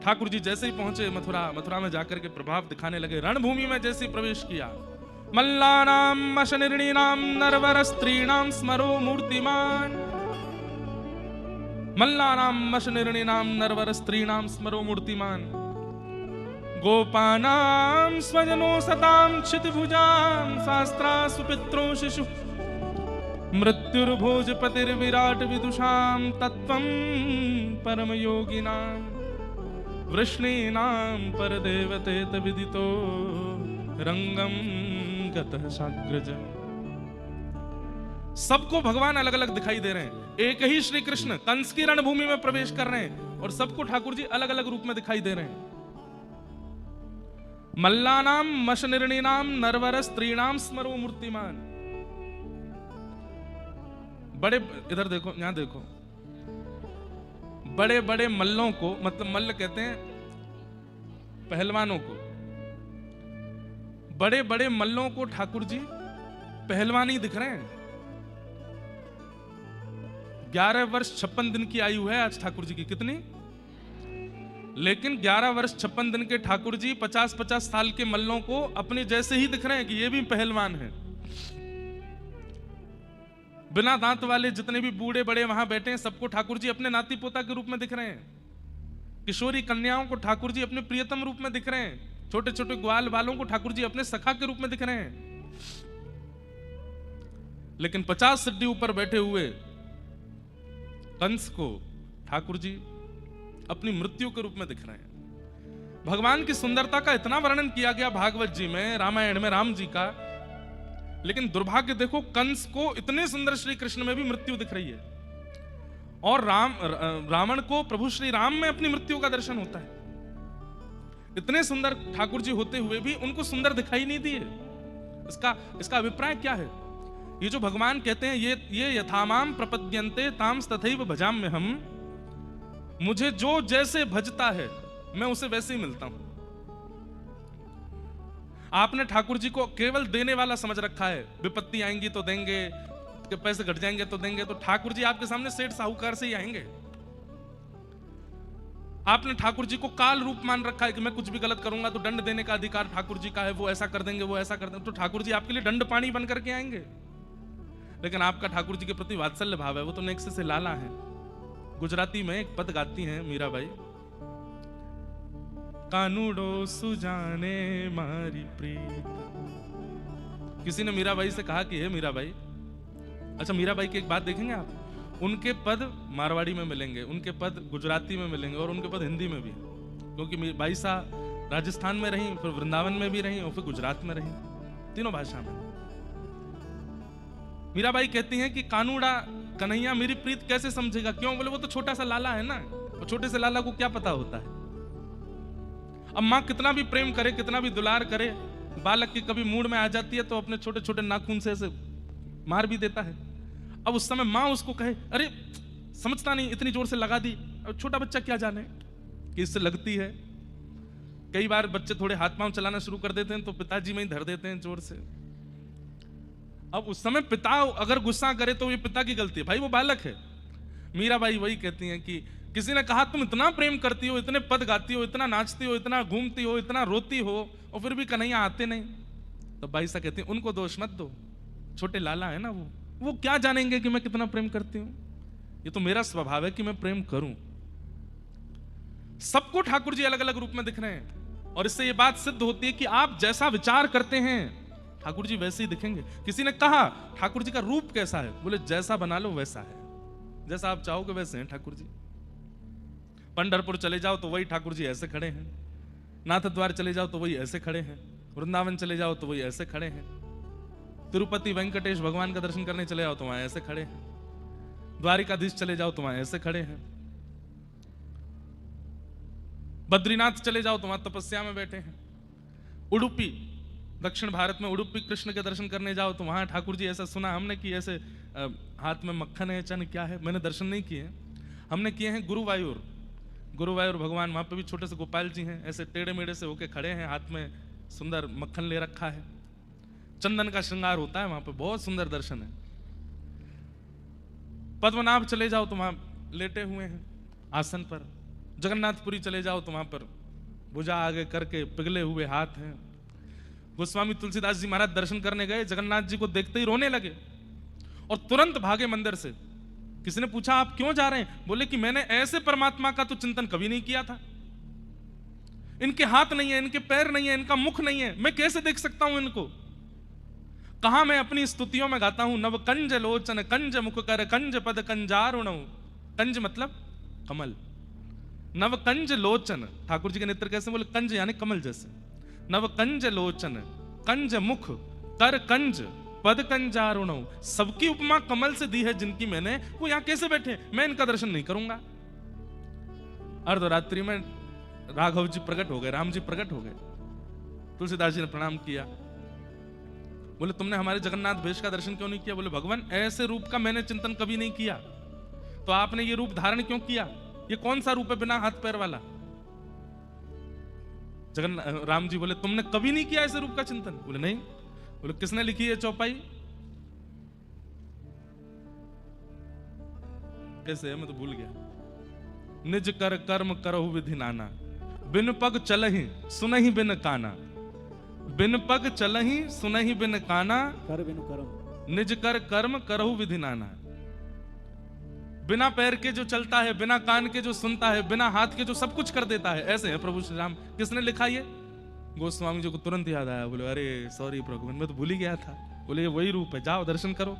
ठाकुर जी जैसे ही पहुंचे मथुरा में जाकर के प्रभाव दिखाने लगे। रणभूमि में जैसे ही प्रवेश किया, मल्लानाम मशनिर्णीनाम नरवर स्त्रीणाम स्मरो मूर्तिमान, मल्लानाम मशनिर्णीनाम नरवर स्त्रीणाम स्मरो मूर्तिमान, गोपानाम स्वजनो सताम क्षितिभुजाम शास्त्रा सुपित्रो शिशु, मृत्युर्भोजपतिर्विराट विदुषाम तत्वं परम योगिनाम, वृष्णीनाम परदेवते तविदितो रंगम गतः साग्रज। सबको भगवान अलग अलग दिखाई दे रहे हैं। एक ही श्री कृष्ण कंस की रणभूमि में प्रवेश कर रहे हैं और सबको ठाकुर जी अलग अलग रूप में दिखाई दे रहे हैं। मल्लानाम मशनिर्णीनाम नरवर स्त्रीणाम स्मरो मूर्तिमान। बड़े, इधर देखो, यहां देखो, बड़े बड़े मल्लों को, मतलब मल्ल कहते हैं पहलवानों को, बड़े बड़े मल्लों को ठाकुर जी पहलवानी दिख रहे हैं। 11 वर्ष 56 दिन की आयु है आज ठाकुर जी की, कितनी? लेकिन 11 वर्ष 56 दिन के ठाकुर जी 50-50 साल के मल्लों को अपने जैसे ही दिख रहे हैं कि ये भी पहलवान हैं। बिना दांत वाले जितने भी बूढ़े बड़े वहां बैठे हैं सबको ठाकुर जी अपने नाती पोता के रूप में दिख रहे हैं। किशोरी कन्याओं को ठाकुर जी अपने प्रियतम रूप में दिख रहे हैं। छोटे छोटे ग्वाल बालों को ठाकुर जी अपने सखा के रूप में दिख रहे हैं। लेकिन 50 सिड्डी ऊपर बैठे हुए कंस को ठाकुर जी अपनी मृत्यु के रूप में दिख रहे हैं। भगवान की सुंदरता का इतना वर्णन किया गया भागवत जी में, रामायण में राम जी का, लेकिन दुर्भाग्य देखो कंस को इतने सुंदर श्री कृष्ण में भी मृत्यु दिख रही है और रावण को प्रभु श्री राम में अपनी मृत्यु का दर्शन होता है। इतने सुंदर ठाकुर जी होते हुए भी उनको सुंदर दिखाई नहीं दिए। इसका अभिप्राय क्या है? ये जो भगवान कहते हैं ये यथामाम प्रपद्यन्ते ताम्स तथैव भजाम्य हम, मुझे जो जैसे भजता है मैं उसे वैसे ही मिलता हूं। आपने ठाकुर जी को केवल देने वाला समझ रखा है, विपत्ति आएंगी तो देंगे, पैसे घट जाएंगे तो देंगे, तो ठाकुर जी आपके सामने सेठ साहूकार से ही आएंगे। आपने ठाकुर जी को काल रूप मान रखा है कि मैं कुछ भी गलत करूंगा तो दंड देने का अधिकार ठाकुर जी का है, वो ऐसा कर देंगे, वो ऐसा कर देंगे, तो ठाकुर जी आपके लिए दंड पानी बन करके आएंगे। लेकिन आपका ठाकुर जी के प्रति वात्सल्य भाव है, वो तो नेक्स्ट से लाला है। गुजराती में एक पद गाती हैं मीराबाई, कानूडो सुजाने मारी प्रीत। किसी ने मीराबाई से कहा कि हे मीराबाई, अच्छा मीराबाई की एक बात देखेंगे आप, उनके पद मारवाड़ी में मिलेंगे, उनके पद गुजराती में मिलेंगे और उनके पद हिंदी में भी, क्योंकि बाई सा राजस्थान में रही, फिर वृंदावन में भी रही और फिर गुजरात में रही, तीनों भाषा में। मीराबाई कहती हैं कि कानूड़ा कन्हैया मेरी प्रीत कैसे समझेगा? क्यों? बोले वो तो छोटा सा लाला है ना, और छोटे से लाला को क्या पता होता है। अब माँ कितना भी प्रेम करे, कितना भी दुलार करे, बालक की कभी मूड में आ जाती है तो अपने छोटे छोटे नाखून से ऐसे मार भी देता है। अब उस समय माँ उसको कहे अरे समझता नहीं, इतनी जोर से लगा दी। अब छोटा बच्चा क्या जाने कि इससे लगती है। कई बार बच्चे थोड़े हाथ पांव चलाना शुरू कर देते हैं तो पिताजी में ही धर देते हैं जोर से। अब उस समय पिता अगर गुस्सा करे तो ये पिता की गलती है, भाई वो बालक है। मीराबाई वही कहती हैं कि किसी ने कहा तुम इतना प्रेम करती हो, इतने पद गाती हो, इतना नाचती हो, इतना घूमती हो, इतना रोती हो, और फिर भी कन्हैया आते नहीं। तो बाई सा कहती है उनको दोष मत दो, छोटे लाला है ना, वो क्या जानेंगे कि मैं कितना प्रेम करती हूं। ये तो मेरा स्वभाव है कि मैं प्रेम करूं। सबको ठाकुर जी अलग अलग रूप में दिख रहे हैं और इससे ये बात सिद्ध होती है कि आप जैसा विचार करते हैं ठाकुर जी वैसे ही दिखेंगे। किसी ने कहा ठाकुर जी का रूप कैसा है? बोले जैसा बना लो वैसा है, जैसा आप चाहोगे वैसे हैं ठाकुर जी। पंढरपुर चले जाओ तो वही ठाकुर जी ऐसे खड़े हैं, नाथद्वार चले जाओ तो वही ऐसे खड़े हैं, वृंदावन चले जाओ तो वही ऐसे खड़े हैं, तिरुपति वेंकटेश भगवान का दर्शन करने चले जाओ तो वहां ऐसे खड़े हैं, द्वारिकाधीश चले जाओ तो वहां ऐसे खड़े हैं, बद्रीनाथ चले जाओ तो वहां तपस्या में बैठे हैं, उडुपी दक्षिण भारत में उडुपी कृष्ण के दर्शन करने जाओ तो वहां ठाकुर जी ऐसा सुना हमने कि ऐसे हाथ में मक्खन है, चन क्या है, मैंने दर्शन नहीं किए, हमने किए हैं गुरुवायूर भगवान, वहां पे भी छोटे से गोपाल जी हैं, ऐसे टेढ़े मेढ़े से होके खड़े हैं, हाथ में सुंदर मक्खन ले रखा है, चंदन का श्रृंगार होता है वहां पे, बहुत सुंदर दर्शन है। पद्मनाभ चले जाओ तो वहां लेटे हुए हैं आसन पर, जगन्नाथपुरी चले जाओ तो वहां पर भुजा आगे करके पिघले हुए हाथ हैं। गोस्वामी तुलसीदास जी महाराज दर्शन करने गए, जगन्नाथ जी को देखते ही रोने लगे और तुरंत भागे मंदिर से। किसी ने पूछा आप क्यों जा रहे हैं? बोले कि मैंने ऐसे परमात्मा का तो चिंतन कभी नहीं किया था। इनके हाथ नहीं है, इनके पैर नहीं है, इनका मुख नहीं है, मैं कैसे देख सकता हूं इनको? कहां मैं अपनी स्तुतियों में गाता हूं, नव कंज लोचन कंज मुख कर कंज पद कंजारुण। कंज मतलब कमल, नव कंज लोचन, ठाकुर जी के नेत्र कैसे? बोले कंज यानी कमल जैसे। नव कंज लोचन कंज मुख कर कंज पद कंजारुण। सबकी उपमा कमल से दी है जिनकी मैंने, वो यहां कैसे बैठे? मैं इनका दर्शन नहीं करूंगा। अर्धरात्रि में राघव जी प्रकट हो गए, राम जी प्रकट हो गए। तुलसीदास जी ने प्रणाम किया, बोले तुमने हमारे जगन्नाथ भेष का दर्शन क्यों नहीं किया? बोले भगवान ऐसे रूप का मैंने चिंतन कभी नहीं किया, तो आपने ये रूप धारण क्यों किया? ये कौन सा रूप है बिना हाथ पैर वाला? राम जी बोले तुमने कभी नहीं किया ऐसे रूप का चिंतन? बोले नहीं। बोले किसने लिखी है चौपाई? कैसे है, मैं तो भूल गया। निज कर कर्म करहु विधि नाना, बिन पग चलहि सुनहि बिन काना। बिन पग चलहि सुनहि बिन काना, कर बिनु करम। निज कर कर्म करहु विधि नाना। बिना पैर के जो चलता है, बिना कान के जो सुनता है, बिना हाथ के जो सब कुछ कर देता है, ऐसे है प्रभु श्री राम। किसने लिखा ये? गोस्वामी जी को तुरंत याद आया, बोले अरे सॉरी प्रभु, मैं तो भूल ही गया था। बोले ये वही रूप है, जाओ दर्शन करो।